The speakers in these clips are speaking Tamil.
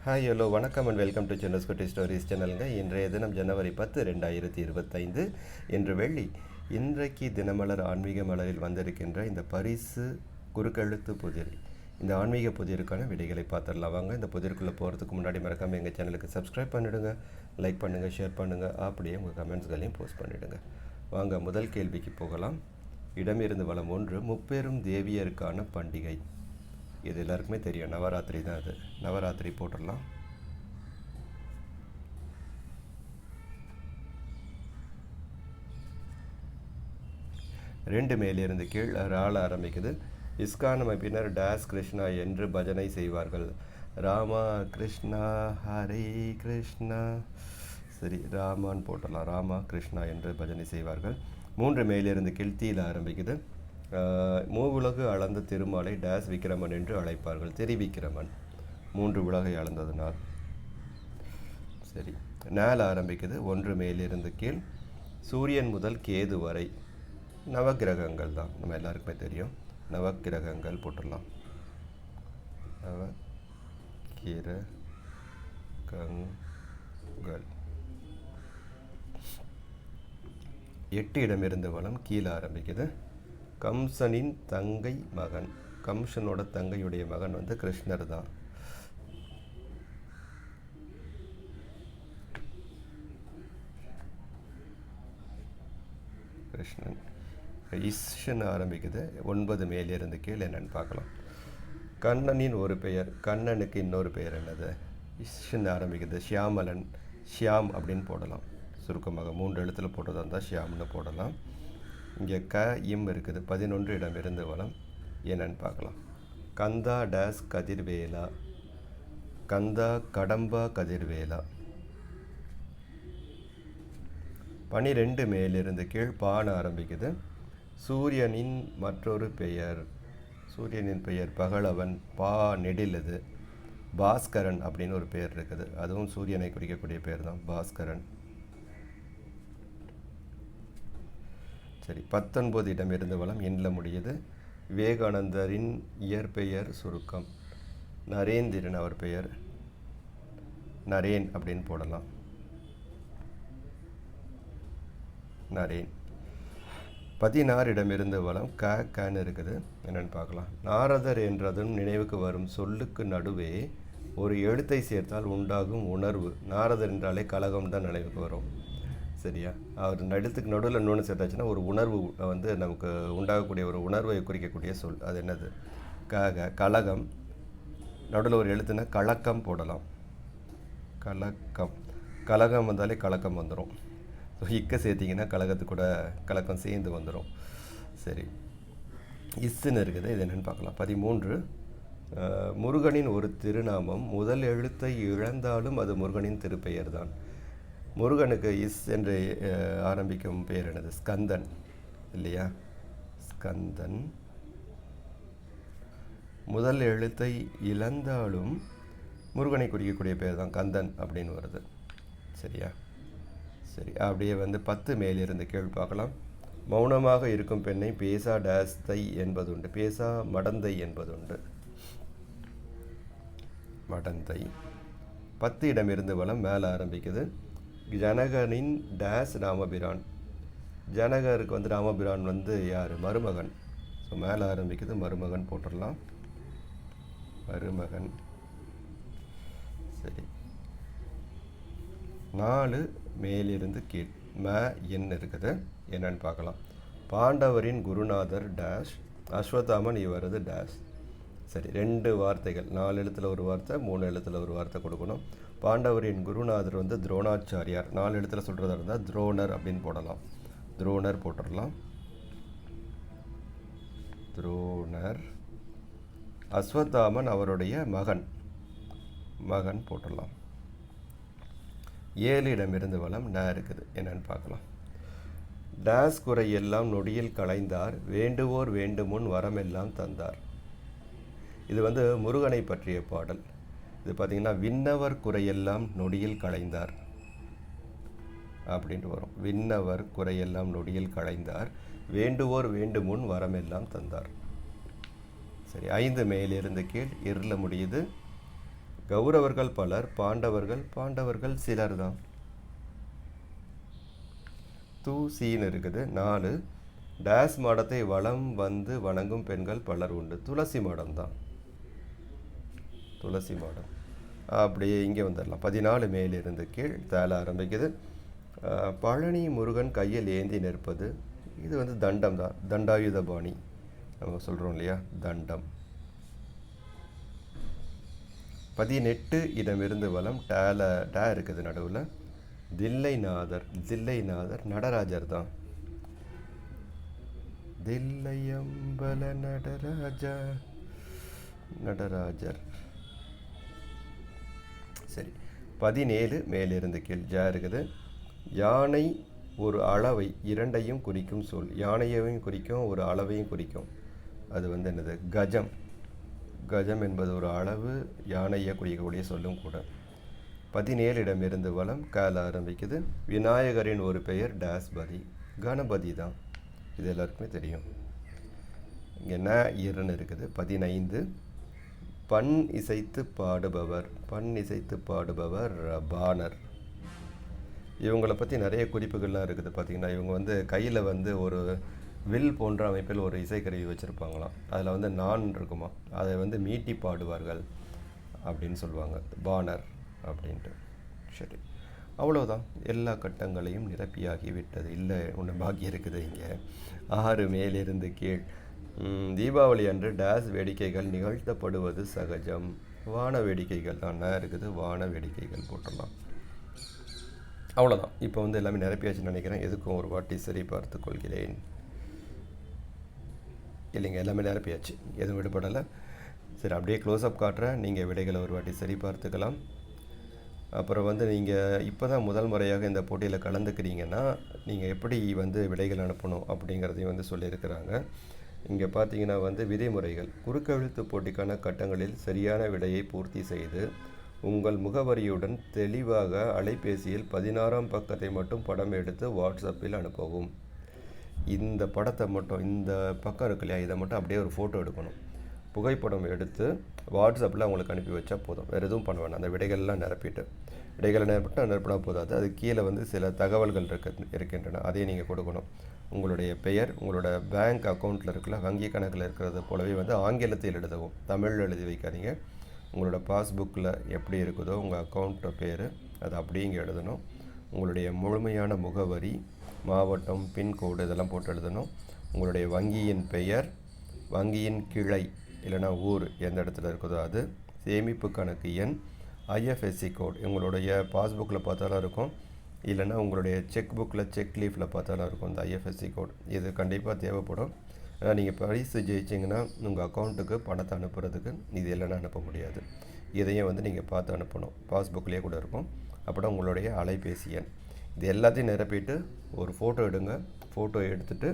ஹாய் ஹலோ வணக்கம் அண்ட் வெல்கம் டு சென்னஸ் குட்டி ஸ்டோரிஸ் சேனலுங்க. இன்றைய தினம் ஜனவரி 10 2025 இன்று வெள்ளி. இன்றைக்கு தினமலர் ஆன்மீக மலரில் வந்திருக்கின்ற இந்த பரிசு குறுக்கெழுத்து புதிர், இந்த ஆன்மீக புதிருக்கான விடைகளை பார்த்துடலாம் வாங்க. இந்த புதிருக்குள்ளே போகிறதுக்கு முன்னாடி மறக்காமல் எங்கள் சேனலுக்கு சப்ஸ்கிரைப் பண்ணிவிடுங்க, லைக் பண்ணுங்கள், ஷேர் பண்ணுங்கள், அப்படியே உங்கள் கமெண்ட்ஸ்களையும் போஸ்ட் பண்ணிவிடுங்க. வாங்க முதல் கேள்விக்கு போகலாம். இடமிருந்து வளம் 1, முப்பெரும் தேவியருக்கான பண்டிகை. இது எல்லாருக்குமே தெரியும், நவராத்திரி தான். அது நவராத்திரி போட்டுடலாம். ரெண்டு மேலிருந்து கீழ் ராள ஆரம்பிக்குது. இஸ்கான் அமைப்பினர் டேஸ் கிருஷ்ணா என்று பஜனை செய்வார்கள். ராமா கிருஷ்ணா ஹரே கிருஷ்ணா. சரி, ராமான்னு போட்டுடலாம். ராமா கிருஷ்ணா என்று பஜனை செய்வார்கள். 3 மேலிருந்து கீழ் தீல ஆரம்பிக்குது. மூவுலகு அளந்த திருமாலை டேஸ் விக்கிரமன் என்று அழைப்பார்கள். விக்கிரமன் 3 உலகை அளந்ததுனால். சரி, நாள் ஆரம்பிக்குது. 1 மேலிருந்து கீழ் சூரியன் முதல் கேது வரை நவக்கிரகங்கள் தான், நம்ம எல்லாருக்குமே தெரியும். நவக்கிரகங்கள் போட்டுடலாம். நவக்கிரகங்கள். 8 இடமிருந்து வளம் கீழே ஆரம்பிக்குது. கம்சனின் தங்கை மகன், கம்சனோட தங்கையுடைய மகன் வந்து கிருஷ்ணர் தான். கிருஷ்ணன். இஷ்ன்னு ஆரம்பிக்குது. 9 மேலிருந்து கீழ் என்னன்னு பார்க்கலாம். கண்ணனின் ஒரு பெயர், கண்ணனுக்கு இன்னொரு பெயர் என்னது? இஷ்ன்னு ஆரம்பிக்குது. ஷியாமலன், ஷியாம் அப்படின்னு போடலாம். சுருக்கமாக 3 எழுத்தில் போட்டதாக இருந்தால் ஷியாம்னு போடலாம். இங்கே இம் இருக்குது. 11 இடமிருந்து வளம் என்னன்னு பார்க்கலாம். கந்தா டேஸ் கதிர்வேலா, கந்தா கடம்பா கதிர்வேலா. 12 மேலிருந்து கீழ் பான ஆரம்பிக்குது. சூரியனின் மற்றொரு பெயர், சூரியனின் பெயர் பகலவன். பா நெடிலது. பாஸ்கரன் அப்படின்னு ஒரு பெயர் இருக்குது, அதுவும் சூரியனை குறிக்கக்கூடிய பெயர் தான், பாஸ்கரன். சரி, 19 இடமிருந்து வளம் எண்ணில் முடியுது. விவேகானந்தரின் இயற்பெயர் சுருக்கம். நரேந்திரன் அவர் பெயர், நரேன் அப்படின்னு போடலாம். நரேன். 16 இடமிருந்து வளம் கன்னு இருக்குது, என்னென்னு பார்க்கலாம். நாரதர் என்றதும் நினைவுக்கு வரும் சொல்லுக்கு நடுவே ஒரு எழுத்தை சேர்த்தால் உண்டாகும் உணர்வு. நாரதர் என்றாலே கலகம் தான் நினைவுக்கு வரும். சரியா? அவர் எழுத்துக்கு நடுவில் இன்னொன்று சேர்த்தாச்சுன்னா ஒரு உணர்வு வந்து நமக்கு உண்டாகக்கூடிய ஒரு உணர்வை குறிக்கக்கூடிய சொல். அது என்னது? கலகம். நடுவில் ஒரு எழுத்துனா கலக்கம் போடலாம். கலக்கம். கலகம் வந்தாலே கலக்கம் வந்துடும். ஸோ இக்க சேர்த்திங்கன்னா கலகத்து கூட கலக்கம் சேர்ந்து வந்துடும். சரி, இஸ்ன்னு இருக்குது, இது என்னென்னு பார்க்கலாம். 13 முருகனின் ஒரு திருநாமம் முதல் எழுத்தை இழந்தாலும் அது முருகனின் திருப்பெயர் தான். முருகனுக்கு இஸ் என்று ஆரம்பிக்கும் பெயர் என்னது? ஸ்கந்தன் இல்லையா? ஸ்கந்தன். முதல் எழுத்தை இழந்தாலும் முருகனை குறிக்கக்கூடிய பெயர் தான் கந்தன் அப்படின்னு வருது. சரியா? சரி, அப்படியே வந்து 10 மேலிருந்து கீழ் பார்க்கலாம். மௌனமாக இருக்கும் பெண்ணை பேசா டேஸ் தை என்பதுண்டு, பேசா மடந்தை என்பதுண்டு. மடந்தை. 10 இடமிருந்து வளம் மேலே ஆரம்பிக்குது. ஜனகனின் டேஸ் ராமபிரான். ஜனகருக்கு வந்து ராமபிரான் வந்து யார்? மருமகன். ஸோ மேலே ஆரம்பிக்குது, மருமகன் போட்டுடலாம். மருமகன். சரி, 4 மேலிருந்து கீழ் என்ன இருக்குது, என்னன்னு பார்க்கலாம். பாண்டவரின் குருநாதர் டேஷ், அஸ்வத்தாமன் இவரது டேஷ். சரி, 2 வார்த்தைகள், 4 எழுத்தில் ஒரு வார்த்தை, 3 எழுத்தில் ஒரு வார்த்தை கொடுக்கணும். பாண்டவரின் குருநாதர் வந்து துரோணாச்சாரியார். 4 எழுத்தில் சொல்கிறதா இருந்தால் துரோணர் அப்படின்னு போடலாம். துரோணர் போட்டுடலாம். துரோணர். அஸ்வத்தாமன் அவருடைய மகன், மகன் போட்டுடலாம். 7 இடமிருந்து வளம் இருக்குது, என்னன்னு பார்க்கலாம். டேஸ் குறை எல்லாம் நொடியில் களைந்தார், வேண்டுவோர் வேண்டுமுன் வரமெல்லாம் தந்தார். இது வந்து முருகனை பற்றிய பாடல். இது பார்த்திங்கன்னா விண்ணவர் குறையெல்லாம் நொடியில் களைந்தார் அப்படின்ட்டு வரும். விண்ணவர் குறையெல்லாம் நொடியில் களைந்தார், வேண்டுவோர் வேண்டுமுன் வரமெல்லாம் தந்தார். சரி, 5 மேலிருந்து கீழ் இருள முடியுது. கௌரவர்கள் பலர், பாண்டவர்கள் சிலர் தான். தூசின்னு இருக்குது. 4 டேஸ் மாடத்தை வலம் வந்து வணங்கும் பெண்கள் பலர் உண்டு. துளசி மாடம் தான், துளசி மாடம். அப்படியே இங்கே வந்துடலாம். 14 மேலிருந்து கீழ் தேல ஆரம்பிக்குது. பழனி முருகன் கையில் ஏந்தி நிற்பது, இது வந்து தண்டம் தான், தண்டாயுத பாணி நம்ம சொல்கிறோம் இல்லையா, தண்டம். 18 இடமிருந்து வலம் டே இருக்குது நடுவில். தில்லைநாதர் நடராஜர் தான். தில்லையம்பல நடராஜர். சரி. 17 மேலிருந்து கீழ் ஜா இருக்குது. யானை ஒரு அளவை இரண்டையும் குறிக்கும் சொல். யானையையும் குறிக்கும், ஒரு அளவையும் குறிக்கும். அது வந்து என்னது? கஜம். கஜம் என்பது ஒரு அளவு, யானையை குறிக்கக்கூடிய சொல்லும் கூட. 17 இடமிருந்து வலம் கால ஆரம்பிக்குது. விநாயகரின் ஒரு பெயர் டேஸ்பதி, கணபதி தான். இது எல்லாருக்குமே தெரியும். இங்கே இருன்னு இருக்குது. 15 பண் இசைத்து பாடுபவர் பாணர். இவங்களை பற்றி நிறைய குறிப்புகள்லாம் இருக்குது. பார்த்திங்கன்னா இவங்க வந்து கையில் வந்து ஒரு வில் போன்ற அமைப்பில் ஒரு இசைக்கருவி வச்சுருப்பாங்களாம். அதில் வந்து நான் இருக்குமா, அதை வந்து மீட்டி பாடுவார்கள் அப்படின்னு சொல்லுவாங்க, பாணர் அப்படின்ட்டு. சரி, அவ்வளோதான். எல்லா கட்டங்களையும் நிரப்பியாகி விட்டது. இல்லை, ஒன்று பாக்கி இருக்குது இங்கே. 6 மேலிருந்து கீழ். தீபாவளி அன்று டேஸ் வேடிக்கைகள் நிகழ்த்தப்படுவது சகஜம். வான வேடிக்கைகள் தான் இருக்குது. வான வேடிக்கைகள் போட்டுடலாம். அவ்வளோதான். இப்போ வந்து எல்லாமே நிரப்பியாச்சுன்னு நினைக்கிறேன். எதுக்கும் ஒரு வாட்டி சரி பார்த்து கொள்கிறேன். இல்லைங்க, எல்லாமே நிரப்பியாச்சு, எதுவும் விடுபடலை. சரி, அப்படியே க்ளோஸ்அப் காட்டுறேன். நீங்கள் விடைகளை ஒரு வாட்டி சரி பார்த்துக்கலாம். அப்புறம் வந்து நீங்கள் இப்போ தான் முதல் முறையாக இந்த போட்டியில் கலந்துக்கிறீங்கன்னா நீங்கள் எப்படி வந்து விடைகள் அனுப்பணும் அப்படிங்கிறதையும் வந்து சொல்லியிருக்கிறாங்க. இங்கே பார்த்தீங்கன்னா வந்து விதிமுறைகள். குறுக்கெழுத்து போட்டிக்கான கட்டங்களில் சரியான விடையை பூர்த்தி செய்து உங்கள் முகவரியுடன் தெளிவாக அலைபேசியில் 16ஆம் பக்கத்தை மட்டும் படம் எடுத்து வாட்ஸ்அப்பில் அனுப்பவும். இந்த படத்தை மட்டும், இந்த பக்கம் இருக்கு இல்லையா, இதை மட்டும் அப்படியே ஒரு ஃபோட்டோ எடுக்கணும். புகைப்படம் எடுத்து வாட்ஸ்அப்பில் அவங்களுக்கு அனுப்பி வச்சா போதும். வேறு எதுவும் பண்ண வேணாம். அந்த விடைகள்லாம் விடைகளை நிரப்பினா போதாது. அது கீழே வந்து சில தகவல்கள் இருக்கின்றன, அதையும் நீங்கள் கொடுக்கணும். உங்களுடைய பெயர், உங்களோட பேங்க் அக்கௌண்ட்டில் இருக்கல, வங்கி கணக்கில் இருக்கிறது போலவே வந்து ஆங்கிலத்தில் எழுதவும், தமிழ் எழுதி வைக்காதீங்க. உங்களோட பாஸ்புக்கில் எப்படி இருக்குதோ உங்கள் அக்கௌண்ட்டை பேர், அது அப்படியே இங்கே எழுதணும். உங்களுடைய முழுமையான முகவரி, மாவட்டம், பின்கோடு இதெல்லாம் போட்டு எழுதணும். உங்களுடைய வங்கியின் பெயர், வங்கியின் கிளை இல்லைனா ஊர் எந்த இடத்துல இருக்குதோ அது, சேமிப்பு கணக்கு எண், ஐஎஃப்எஸ்சி கோட் உங்களுடைய பாஸ்புக்கில் பார்த்தாலும் இருக்கும், இல்லைனா உங்களுடைய செக் புக்கில் செக் லீஃபில் பார்த்தாலும் இருக்கும் இந்த ஐஎஃப்எஸ்சி கோட். இது கண்டிப்பாக தேவைப்படும். ஆனால் நீங்கள் பரிசு ஜெயிச்சிங்கன்னா உங்கள் அக்கௌண்ட்டுக்கு பணத்தை அனுப்புறதுக்கு இது இல்லைன்னா அனுப்ப முடியாது. இதையும் வந்து நீங்கள் பார்த்து அனுப்பணும். பாஸ்புக்லேயே கூட இருக்கும். அப்புறம் உங்களுடைய அலைபேசி எண், இது எல்லாத்தையும் நிரப்பிட்டு ஒரு ஃபோட்டோ எடுங்க. ஃபோட்டோ எடுத்துகிட்டு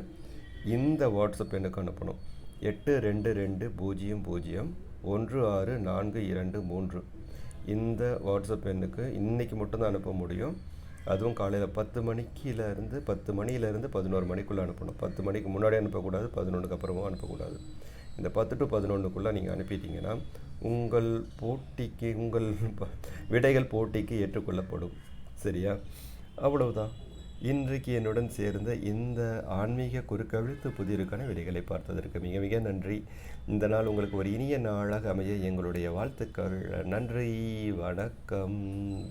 இந்த வாட்ஸ்அப் எண்ணுக்கு அனுப்பணும். 8220164223. இந்த வாட்ஸ்அப் எண்ணுக்கு இன்றைக்கி மட்டும்தான் அனுப்ப முடியும். அதுவும் காலையில் 10 மணியிலேருந்து 11 மணிக்குள்ளே அனுப்பணும். 10 மணிக்கு முன்னாடியே அனுப்பக்கூடாது, 11க்கு அப்புறமும் அனுப்பக்கூடாது. இந்த 10 to 11க்குள்ளே நீங்கள் அனுப்பிட்டீங்கன்னா உங்கள் விடைகள் போட்டிக்கு ஏற்றுக்கொள்ளப்படும். சரியா? அவ்வளவுதான். இன்றைக்கு என்னுடன் சேர்ந்த இந்த ஆன்மீக குறுக்கெழுத்து புதிருக்கான விடைகளை பார்த்ததற்கு மிக மிக நன்றி. இந்த நாள் உங்களுக்கு ஒரு இனிய நாளாக அமைய எங்களுடைய வாழ்த்துக்கள். நன்றி, வணக்கம்,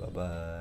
பபாய்.